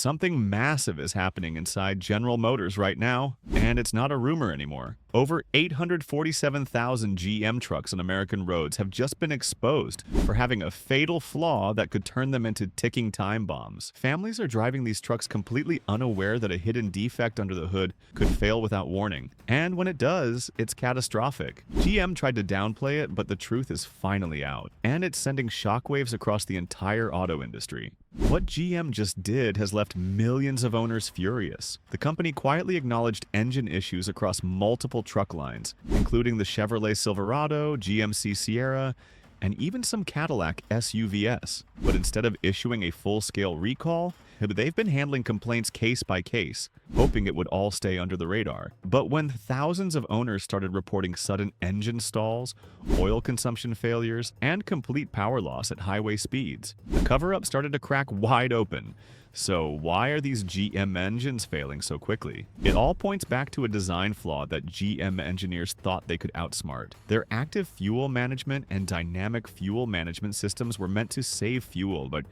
Something massive is happening inside General Motors right now, and it's not a rumor anymore. Over 847,000 GM trucks on American roads have just been exposed for having a fatal flaw that could turn them into ticking time bombs. Families are driving these trucks completely unaware that a hidden defect under the hood could fail without warning. And when it does, it's catastrophic. GM tried to downplay it, but the truth is finally out, and it's sending shockwaves across the entire auto industry. What GM just did has left millions of owners furious. The company quietly acknowledged engine issues across multiple truck lines, including the Chevrolet Silverado, GMC Sierra, and even some Cadillac SUVs. But instead of issuing a full-scale recall, they've been handling complaints case by case, hoping it would all stay under the radar. But when thousands of owners started reporting sudden engine stalls, oil consumption failures, and complete power loss at highway speeds, the cover-up started to crack wide open. So why are these GM engines failing so quickly? It all points back to a design flaw that GM engineers thought they could outsmart. Their active fuel management and dynamic fuel management systems were meant to save fuel, but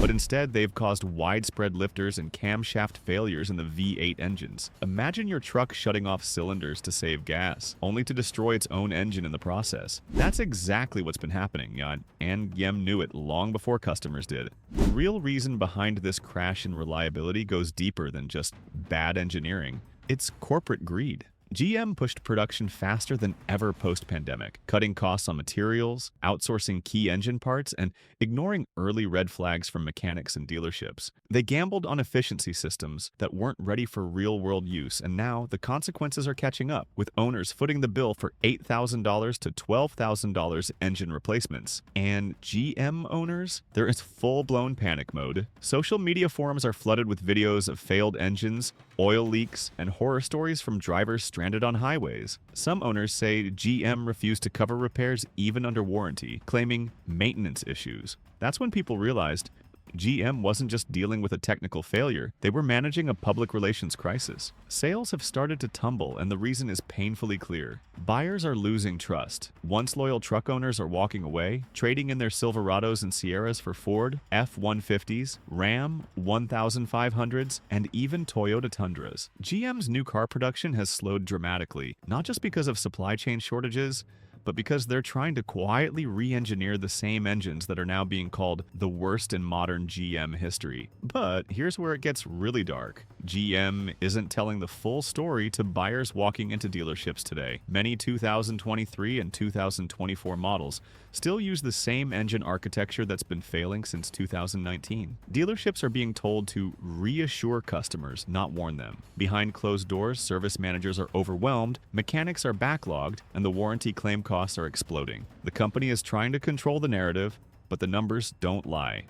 instead they've caused widespread lifters and camshaft failures in the V8 engines. Imagine your truck shutting off cylinders to save gas, only to destroy its own engine in the process. That's exactly what's been happening, and GM knew it long before customers did. The real reason behind this crash in reliability goes deeper than just bad engineering. It's corporate greed. GM pushed production faster than ever post-pandemic, cutting costs on materials, outsourcing key engine parts, and ignoring early red flags from mechanics and dealerships. They gambled on efficiency systems that weren't ready for real-world use, and now the consequences are catching up, with owners footing the bill for $8,000 to $12,000 engine replacements. And GM owners? They're in full-blown panic mode. Social media forums are flooded with videos of failed engines, oil leaks, and horror stories from drivers stranded on highways. Some owners say GM refused to cover repairs even under warranty, claiming maintenance issues. That's when people realized GM wasn't just dealing with a technical failure, they were managing a public relations crisis. Sales have started to tumble, and the reason is painfully clear. Buyers are losing trust. Once loyal truck owners are walking away, trading in their Silverados and Sierras for Ford F-150s, Ram 1500s, and even Toyota Tundras. GM's new car production has slowed dramatically, not just because of supply chain shortages, but because they're trying to quietly re-engineer the same engines that are now being called the worst in modern GM history. But here's where it gets really dark. GM isn't telling the full story to buyers walking into dealerships today. Many 2023 and 2024 models still use the same engine architecture that's been failing since 2019. Dealerships are being told to reassure customers, not warn them. Behind closed doors, service managers are overwhelmed, mechanics are backlogged, and the warranty claim costs are exploding. The company is trying to control the narrative, but the numbers don't lie.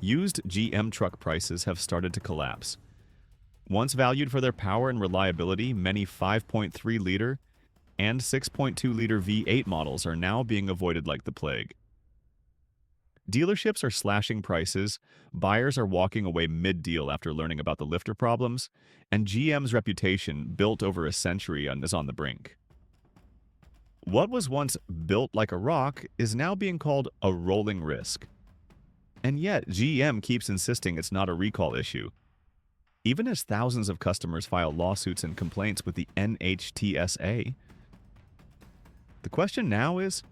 Used GM truck prices have started to collapse. Once valued for their power and reliability, many 5.3-liter and 6.2-liter V8 models are now being avoided like the plague. Dealerships are slashing prices, buyers are walking away mid-deal after learning about the lifter problems, and GM's reputation, built over a century, is on the brink. What was once built like a rock is now being called a rolling risk. And yet, GM keeps insisting it's not a recall issue, even as thousands of customers file lawsuits and complaints with the NHTSA. The question now is,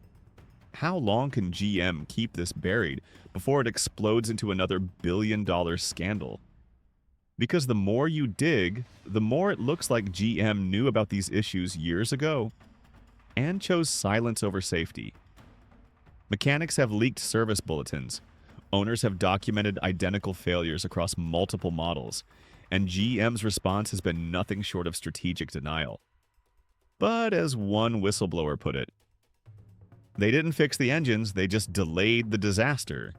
how long can GM keep this buried before it explodes into another billion-dollar scandal? Because the more you dig, the more it looks like GM knew about these issues years ago and chose silence over safety. Mechanics have leaked service bulletins. Owners have documented identical failures across multiple models, and GM's response has been nothing short of strategic denial. But as one whistleblower put it, they didn't fix the engines, they just delayed the disaster.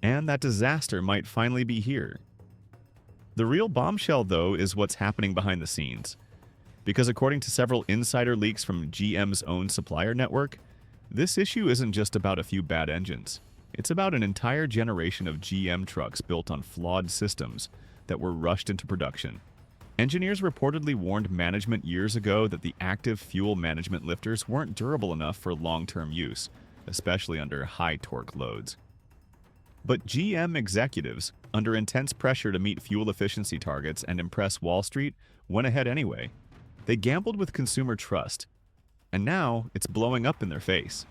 And that disaster might finally be here. The real bombshell, though, is what's happening behind the scenes. Because according to several insider leaks from GM's own supplier network, this issue isn't just about a few bad engines. It's about an entire generation of GM trucks built on flawed systems that were rushed into production. Engineers reportedly warned management years ago that the active fuel management lifters weren't durable enough for long-term use, especially under high-torque loads. But GM executives, under intense pressure to meet fuel efficiency targets and impress Wall Street, went ahead anyway. They gambled with consumer trust, and now it's blowing up in their face.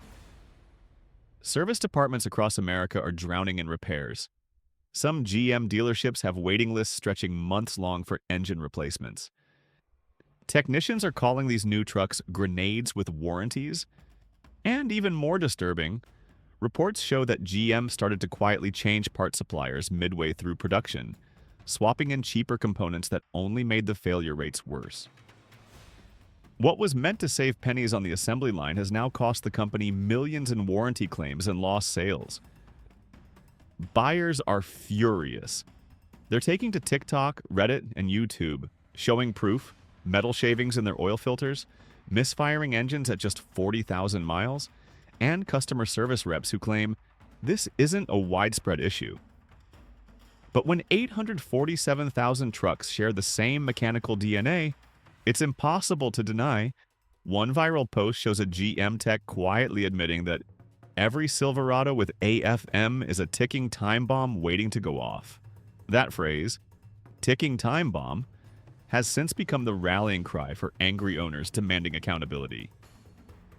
Service departments across America are drowning in repairs. Some GM dealerships have waiting lists stretching months long for engine replacements. Technicians are calling these new trucks grenades with warranties. And even more disturbing, reports show that GM started to quietly change part suppliers midway through production, swapping in cheaper components that only made the failure rates worse. What was meant to save pennies on the assembly line has now cost the company millions in warranty claims and lost sales. Buyers are furious. They're taking to TikTok, Reddit, and YouTube, showing proof, metal shavings in their oil filters, misfiring engines at just 40,000 miles, and customer service reps who claim this isn't a widespread issue. But when 847,000 trucks share the same mechanical DNA, it's impossible to deny. One viral post shows a GM tech quietly admitting that every Silverado with AFM is a ticking time bomb waiting to go off. That phrase, ticking time bomb, has since become the rallying cry for angry owners demanding accountability.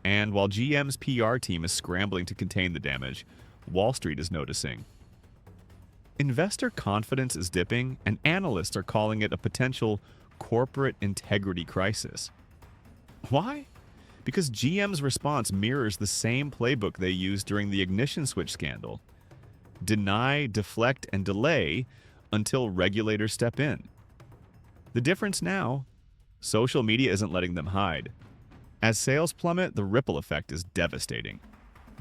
And while GM's PR team is scrambling to contain the damage, Wall Street is noticing. Investor confidence is dipping, and analysts are calling it a potential corporate integrity crisis. Why? Because GM's response mirrors the same playbook they used during the ignition switch scandal. Deny, deflect, and delay until regulators step in. The difference now? Social media isn't letting them hide. As sales plummet, the ripple effect is devastating.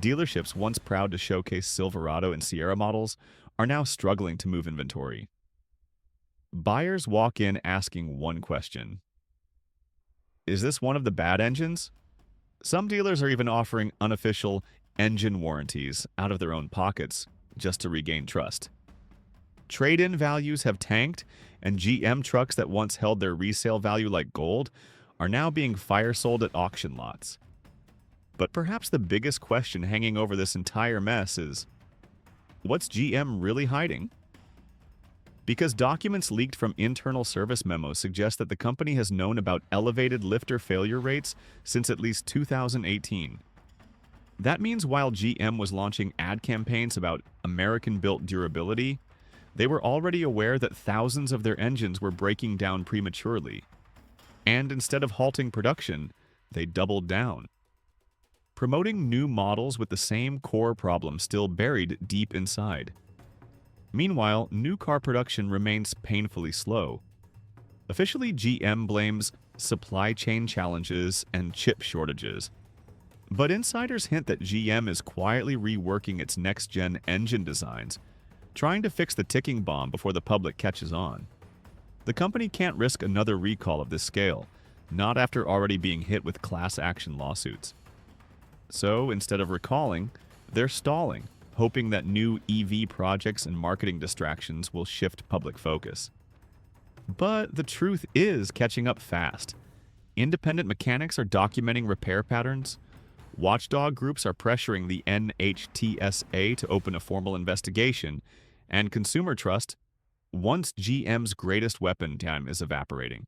Dealerships once proud to showcase Silverado and Sierra models are now struggling to move inventory. Buyers walk in asking one question: is this one of the bad engines? Some dealers are even offering unofficial engine warranties out of their own pockets just to regain trust. Trade-in values have tanked, and GM trucks that once held their resale value like gold are now being fire-sold at auction lots. But perhaps the biggest question hanging over this entire mess is, what's GM really hiding? Because documents leaked from internal service memos suggest that the company has known about elevated lifter failure rates since at least 2018. That means while GM was launching ad campaigns about American-built durability, they were already aware that thousands of their engines were breaking down prematurely. And instead of halting production, they doubled down, promoting new models with the same core problem still buried deep inside. Meanwhile, new car production remains painfully slow. Officially, GM blames supply chain challenges and chip shortages. But insiders hint that GM is quietly reworking its next-gen engine designs, trying to fix the ticking bomb before the public catches on. The company can't risk another recall of this scale, not after already being hit with class action lawsuits. So, instead of recalling, they're stalling, hoping that new EV projects and marketing distractions will shift public focus. But the truth is catching up fast. Independent mechanics are documenting repair patterns. Watchdog groups are pressuring the NHTSA to open a formal investigation, and consumer trust, once GM's greatest weapon, time is evaporating.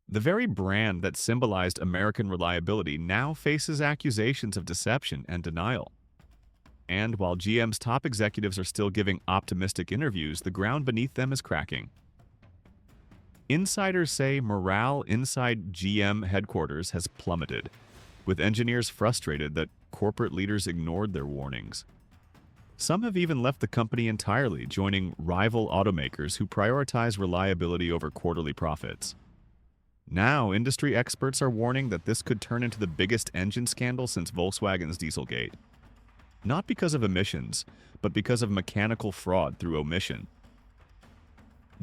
The very brand that symbolized American reliability now faces accusations of deception and denial. And while GM's top executives are still giving optimistic interviews, the ground beneath them is cracking. Insiders say morale inside GM headquarters has plummeted, with engineers frustrated that corporate leaders ignored their warnings. Some have even left the company entirely, joining rival automakers who prioritize reliability over quarterly profits. Now, industry experts are warning that this could turn into the biggest engine scandal since Volkswagen's Dieselgate. Not because of emissions, but because of mechanical fraud through omission.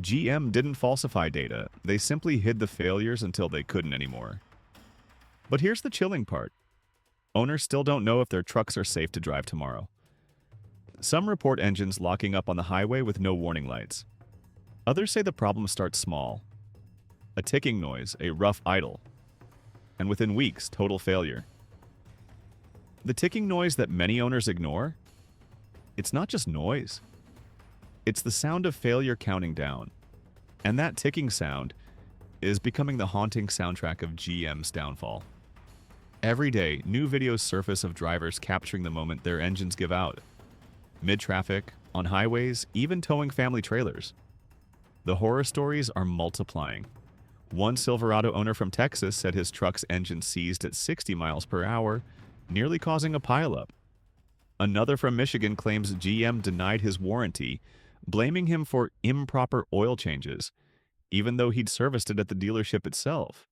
GM didn't falsify data, they simply hid the failures until they couldn't anymore. But here's the chilling part. Owners still don't know if their trucks are safe to drive tomorrow. Some report engines locking up on the highway with no warning lights. Others say the problem starts small. A ticking noise, a rough idle, and within weeks, total failure. The ticking noise that many owners ignore? It's not just noise. It's the sound of failure counting down. And that ticking sound is becoming the haunting soundtrack of GM's downfall. Every day, new videos surface of drivers capturing the moment their engines give out. Mid-traffic, on highways, even towing family trailers. The horror stories are multiplying. One Silverado owner from Texas said his truck's engine seized at 60 miles per hour, nearly causing a pileup. Another from Michigan claims GM denied his warranty, blaming him for improper oil changes, even though he'd serviced it at the dealership itself.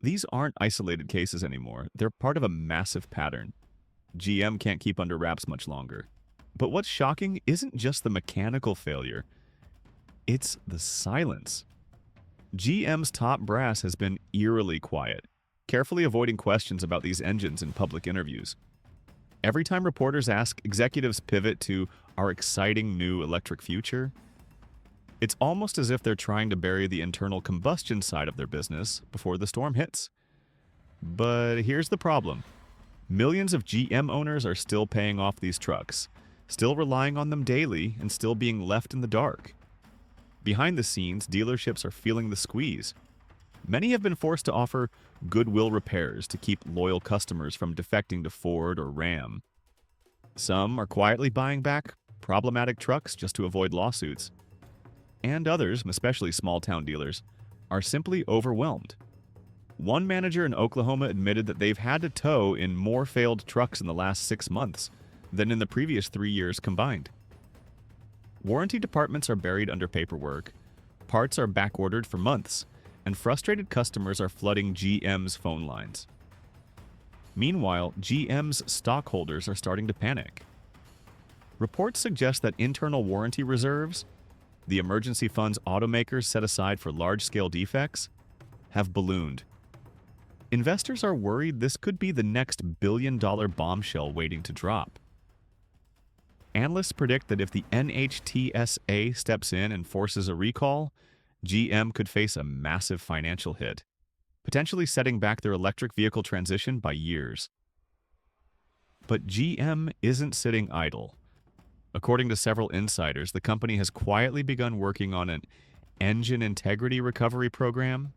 These aren't isolated cases anymore. They're part of a massive pattern. GM can't keep under wraps much longer. But what's shocking isn't just the mechanical failure. It's the silence. GM's top brass has been eerily quiet, carefully avoiding questions about these engines in public interviews. Every time reporters ask, executives pivot to our exciting new electric future. It's almost as if they're trying to bury the internal combustion side of their business before the storm hits. But here's the problem. Millions of GM owners are still paying off these trucks, still relying on them daily, and still being left in the dark. Behind the scenes, dealerships are feeling the squeeze. Many have been forced to offer goodwill repairs to keep loyal customers from defecting to Ford or Ram. Some are quietly buying back problematic trucks just to avoid lawsuits. And others, especially small-town dealers, are simply overwhelmed. One manager in Oklahoma admitted that they've had to tow in more failed trucks in the last 6 months than in the previous 3 years combined. Warranty departments are buried under paperwork, parts are back-ordered for months, and frustrated customers are flooding GM's phone lines. Meanwhile, GM's stockholders are starting to panic. Reports suggest that internal warranty reserves, the emergency funds automakers set aside for large-scale defects, have ballooned. Investors are worried this could be the next billion-dollar bombshell waiting to drop. Analysts predict that if the NHTSA steps in and forces a recall, GM could face a massive financial hit, potentially setting back their electric vehicle transition by years. But GM isn't sitting idle. According to several insiders, the company has quietly begun working on an engine integrity recovery program,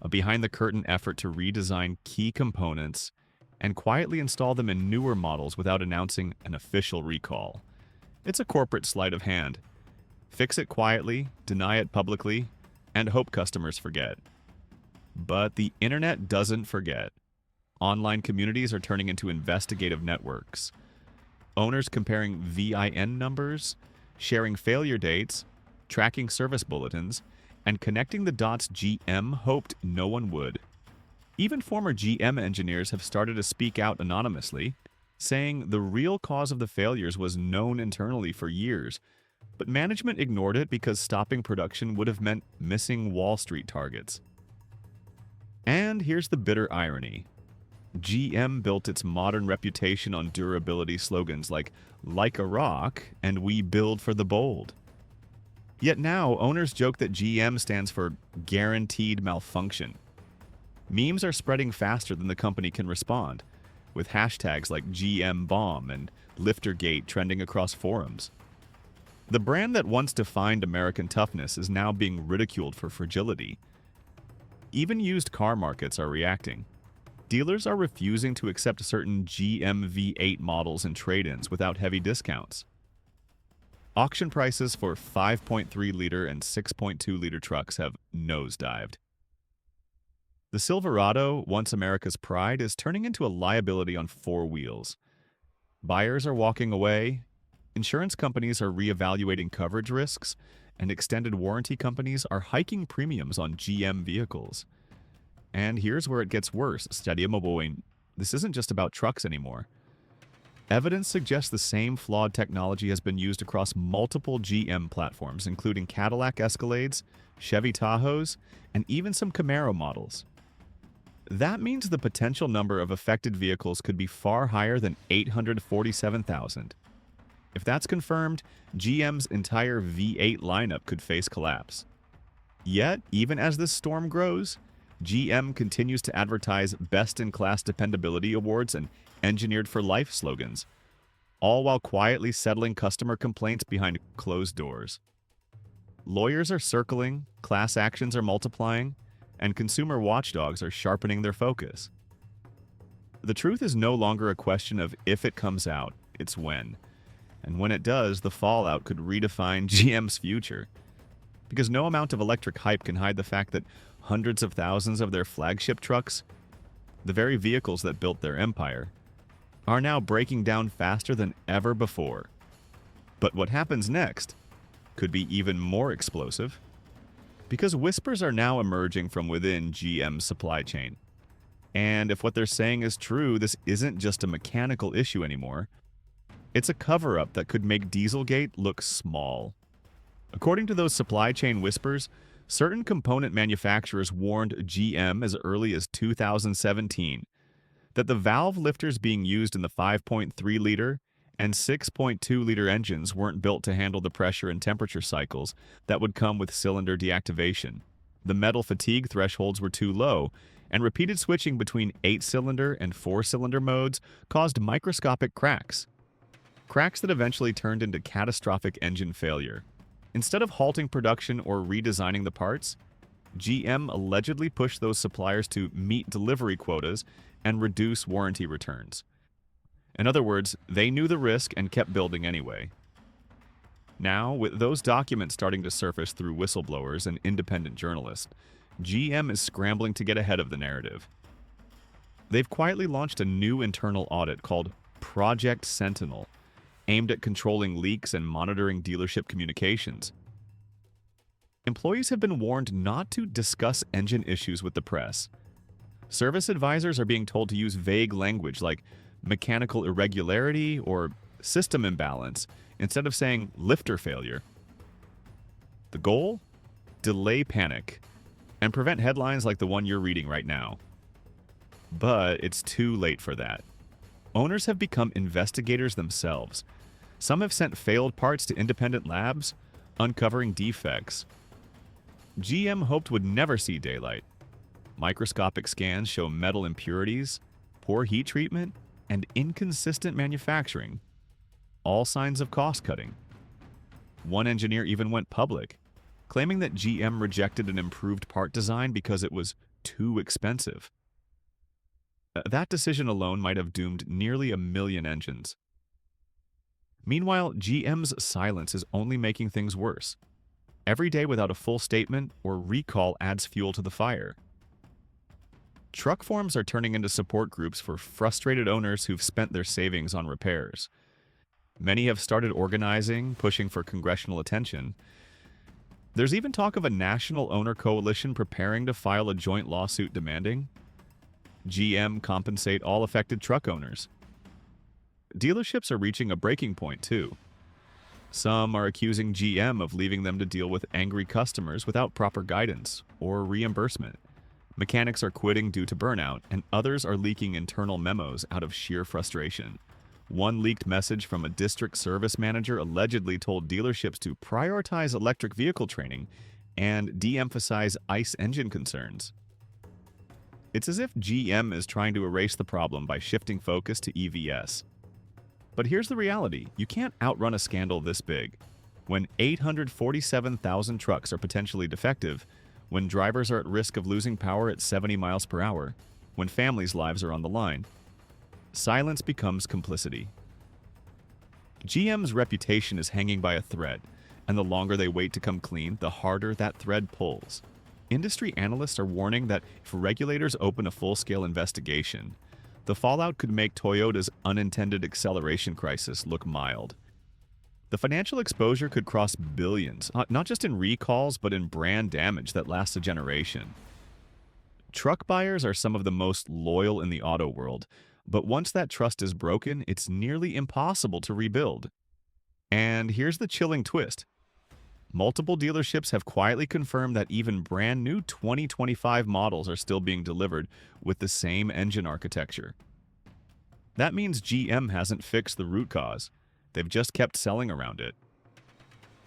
a behind-the-curtain effort to redesign key components and quietly install them in newer models without announcing an official recall. It's a corporate sleight of hand. Fix it quietly, deny it publicly, and hope customers forget. But the internet doesn't forget. Online communities are turning into investigative networks. Owners comparing VIN numbers, sharing failure dates, tracking service bulletins, and connecting the dots GM hoped no one would. Even former GM engineers have started to speak out anonymously, saying the real cause of the failures was known internally for years, but management ignored it because stopping production would have meant missing Wall Street targets. And here's the bitter irony. GM built its modern reputation on durability slogans like a rock and we build for the bold. Yet now, owners joke that GM stands for guaranteed malfunction. Memes are spreading faster than the company can respond, with hashtags like GM Bomb and Liftergate trending across forums. The brand that once defined American toughness is now being ridiculed for fragility. Even used car markets are reacting. Dealers are refusing to accept certain GM V8 models and trade-ins without heavy discounts. Auction prices for 5.3-liter and 6.2-liter trucks have nosedived. The Silverado, once America's pride, is turning into a liability on 4 wheels. Buyers are walking away, insurance companies are reevaluating coverage risks, and extended warranty companies are hiking premiums on GM vehicles. And here's where it gets worse, this isn't just about trucks anymore. Evidence suggests the same flawed technology has been used across multiple GM platforms, including Cadillac Escalades, Chevy Tahoes, and even some Camaro models. That means the potential number of affected vehicles could be far higher than 847,000. If that's confirmed, GM's entire V8 lineup could face collapse. Yet, even as this storm grows, GM continues to advertise best-in-class dependability awards and engineered-for-life slogans. all while quietly settling customer complaints behind closed doors. Lawyers are circling, class actions are multiplying, and consumer watchdogs are sharpening their focus. The truth is no longer a question of if it comes out, it's when. And when it does, the fallout could redefine GM's future. Because no amount of electric hype can hide the fact that hundreds of thousands of their flagship trucks, the very vehicles that built their empire, are now breaking down faster than ever before. But what happens next could be even more explosive, because whispers are now emerging from within GM's supply chain. And if what they're saying is true, this isn't just a mechanical issue anymore. It's a cover-up that could make Dieselgate look small. According to those supply chain whispers, certain component manufacturers warned GM as early as 2017 that the valve lifters being used in the 5.3-liter and 6.2-liter engines weren't built to handle the pressure and temperature cycles that would come with cylinder deactivation. The metal fatigue thresholds were too low, and repeated switching between 8-cylinder and 4-cylinder modes caused microscopic cracks. Cracks that eventually turned into catastrophic engine failure. Instead of halting production or redesigning the parts, GM allegedly pushed those suppliers to meet delivery quotas and reduce warranty returns. In other words, they knew the risk and kept building anyway. Now, with those documents starting to surface through whistleblowers and independent journalists, GM is scrambling to get ahead of the narrative. They've quietly launched a new internal audit called Project Sentinel, aimed at controlling leaks and monitoring dealership communications. Employees have been warned not to discuss engine issues with the press. Service advisors are being told to use vague language like mechanical irregularity or system imbalance instead of saying lifter failure. The goal? Delay panic and prevent headlines like the one you're reading right now. But it's too late for that. Owners have become investigators themselves. Some have sent failed parts to independent labs, uncovering defects GM hoped would never see daylight. Microscopic scans show metal impurities, poor heat treatment, and inconsistent manufacturing. All signs of cost cutting. One engineer even went public, claiming that GM rejected an improved part design because it was too expensive. That decision alone might have doomed nearly 1 million engines. Meanwhile, GM's silence is only making things worse. Every day without a full statement or recall adds fuel to the fire. Truck forums are turning into support groups for frustrated owners who've spent their savings on repairs. Many have started organizing, pushing for congressional attention. There's even talk of a national owner coalition preparing to file a joint lawsuit demanding GM compensate all affected truck owners. Dealerships are reaching a breaking point, too. Some are accusing GM of leaving them to deal with angry customers without proper guidance or reimbursement. Mechanics are quitting due to burnout, and others are leaking internal memos out of sheer frustration. One leaked message from a district service manager allegedly told dealerships to prioritize electric vehicle training and de-emphasize ICE engine concerns. It's as if GM is trying to erase the problem by shifting focus to EVs. But here's the reality. You can't outrun a scandal this big. When 847,000 trucks are potentially defective, when drivers are at risk of losing power at 70 miles per hour, when families' lives are on the line, silence becomes complicity. GM's reputation is hanging by a thread, and the longer they wait to come clean, the harder that thread pulls. Industry analysts are warning that if regulators open a full-scale investigation, the fallout could make Toyota's unintended acceleration crisis look mild. The financial exposure could cross billions, not just in recalls, but in brand damage that lasts a generation. Truck buyers are some of the most loyal in the auto world, but once that trust is broken, it's nearly impossible to rebuild. And here's the chilling twist. Multiple dealerships have quietly confirmed that even brand new 2025 models are still being delivered with the same engine architecture. That means GM hasn't fixed the root cause. They've just kept selling around it.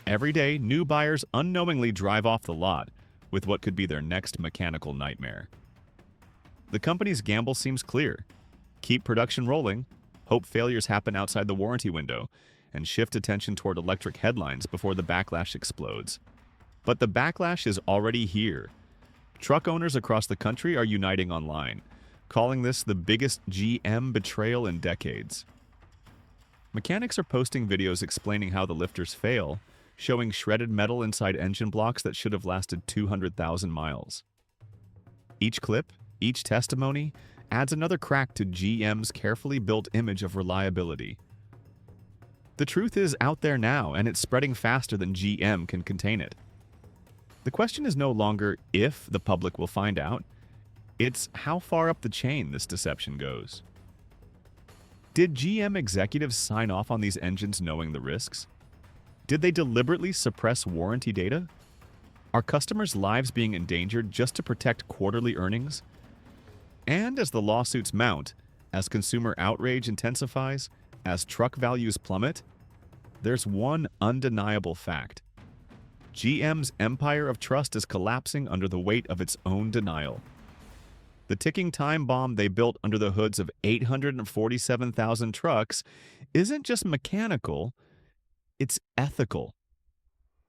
Every day, new buyers unknowingly drive off the lot with what could be their next mechanical nightmare. The company's gamble seems clear. Keep production rolling, hope failures happen outside the warranty window, and shift attention toward electric headlines before the backlash explodes. But the backlash is already here. Truck owners across the country are uniting online, calling this the biggest GM betrayal in decades. Mechanics are posting videos explaining how the lifters fail, showing shredded metal inside engine blocks that should have lasted 200,000 miles. Each clip, each testimony, adds another crack to GM's carefully built image of reliability. The truth is out there now, and it's spreading faster than GM can contain it. The question is no longer if the public will find out, it's how far up the chain this deception goes. Did GM executives sign off on these engines knowing the risks? Did they deliberately suppress warranty data? Are customers' lives being endangered just to protect quarterly earnings? And as the lawsuits mount, as consumer outrage intensifies, as truck values plummet, there's one undeniable fact. GM's empire of trust is collapsing under the weight of its own denial. The ticking time bomb they built under the hoods of 847,000 trucks isn't just mechanical, it's ethical.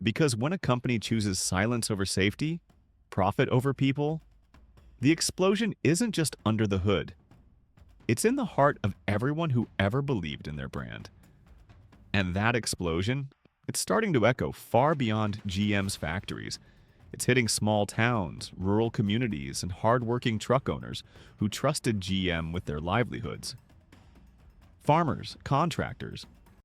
Because when a company chooses silence over safety, profit over people, the explosion isn't just under the hood. It's in the heart of everyone who ever believed in their brand. And that explosion, it's starting to echo far beyond GM's factories. It's hitting small towns, rural communities, and hard-working truck owners who trusted GM with their livelihoods. Farmers, contractors,